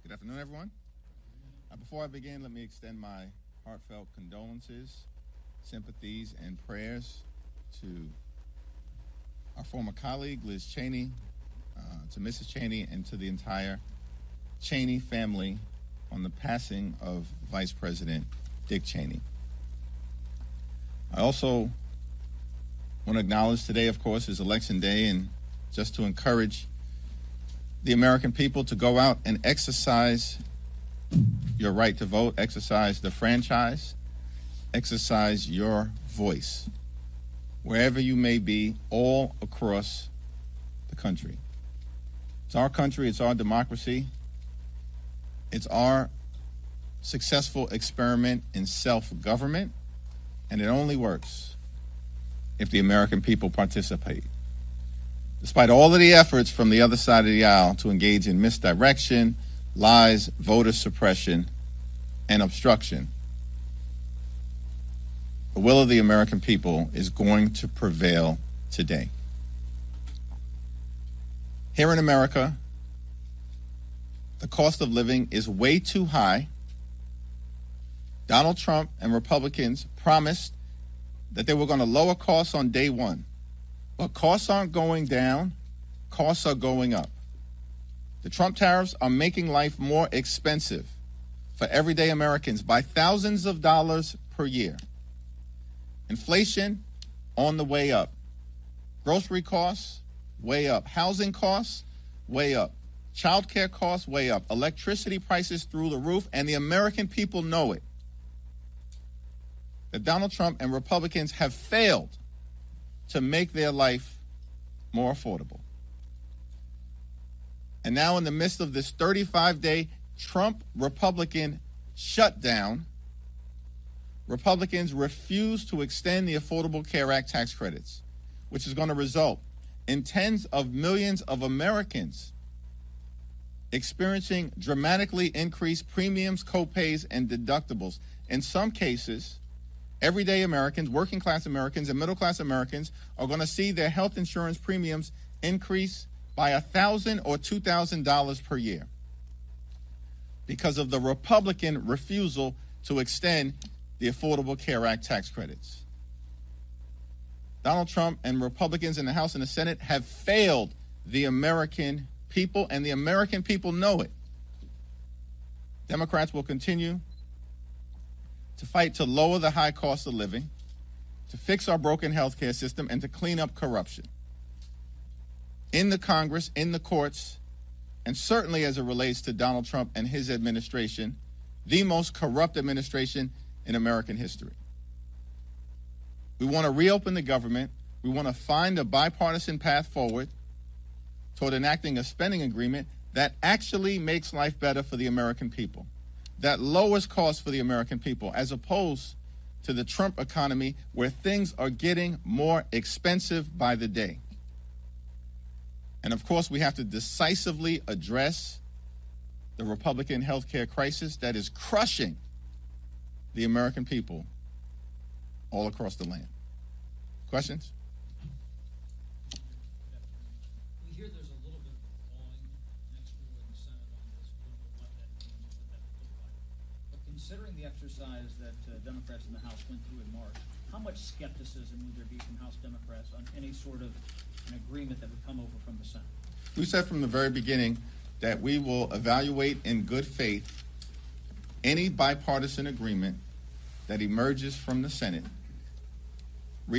Good afternoon, everyone. Before I begin, let me extend my heartfelt condolences, sympathies, and prayers to our former colleague, Liz Cheney, to Mrs. Cheney, and to the entire Cheney family on the passing of Vice President Dick Cheney. I also want to acknowledge today, of course, is Election Day, and just to encourage the American people to go out and exercise your right to vote, exercise the franchise, exercise your voice, wherever you may be, all across the country. It's our country, it's our democracy, it's our successful experiment in self-government, and it only works if the American people participate. Despite all of the efforts from the other side of the aisle to engage in misdirection, lies, voter suppression, and obstruction, the will of the American people is going to prevail today. Here in America, the cost of living is way too high. Donald Trump and Republicans promised that they were going to lower costs on day one. But costs aren't going down, costs are going up. The Trump tariffs are making life more expensive for everyday Americans by thousands of dollars per year. Inflation on the way up. Grocery costs, way up. Housing costs, way up. Child care costs, way up. Electricity prices through the roof, and the American people know it. That Donald Trump and Republicans have failed to make their life more affordable. And now in the midst of this 35-day Trump-Republican shutdown, Republicans refuse to extend the Affordable Care Act tax credits, which is going to result in tens of millions of Americans experiencing dramatically increased premiums, copays, and deductibles. In some cases, everyday Americans, working class Americans, and middle class Americans are going to see their health insurance premiums increase by $1,000 or $2,000 per year because of the Republican refusal to extend the Affordable Care Act tax credits. Donald Trump and Republicans in the House and the Senate have failed the American people, and the American people know it. Democrats will continue to fight to lower the high cost of living, to fix our broken healthcare system, and to clean up corruption. In the Congress, in the courts, and certainly as it relates to Donald Trump and his administration, the most corrupt administration in American history. We want to reopen the government. We want to find a bipartisan path forward toward enacting a spending agreement that actually makes life better for the American people, that lowers costs for the American people, as opposed to the Trump economy where things are getting more expensive by the day. And of course, we have to decisively address the Republican healthcare crisis that is crushing the American people all across the land. Questions? We hear there's a little bit of a thawing next door in the Senate on this. We don't know what that means or what that would look like. But considering the exercise that Democrats in the House went through in March, how much skepticism would there be from House Democrats on any sort of an agreement that would come over from the Senate? We said from the very beginning that we will evaluate in good faith any bipartisan agreement that emerges from the Senate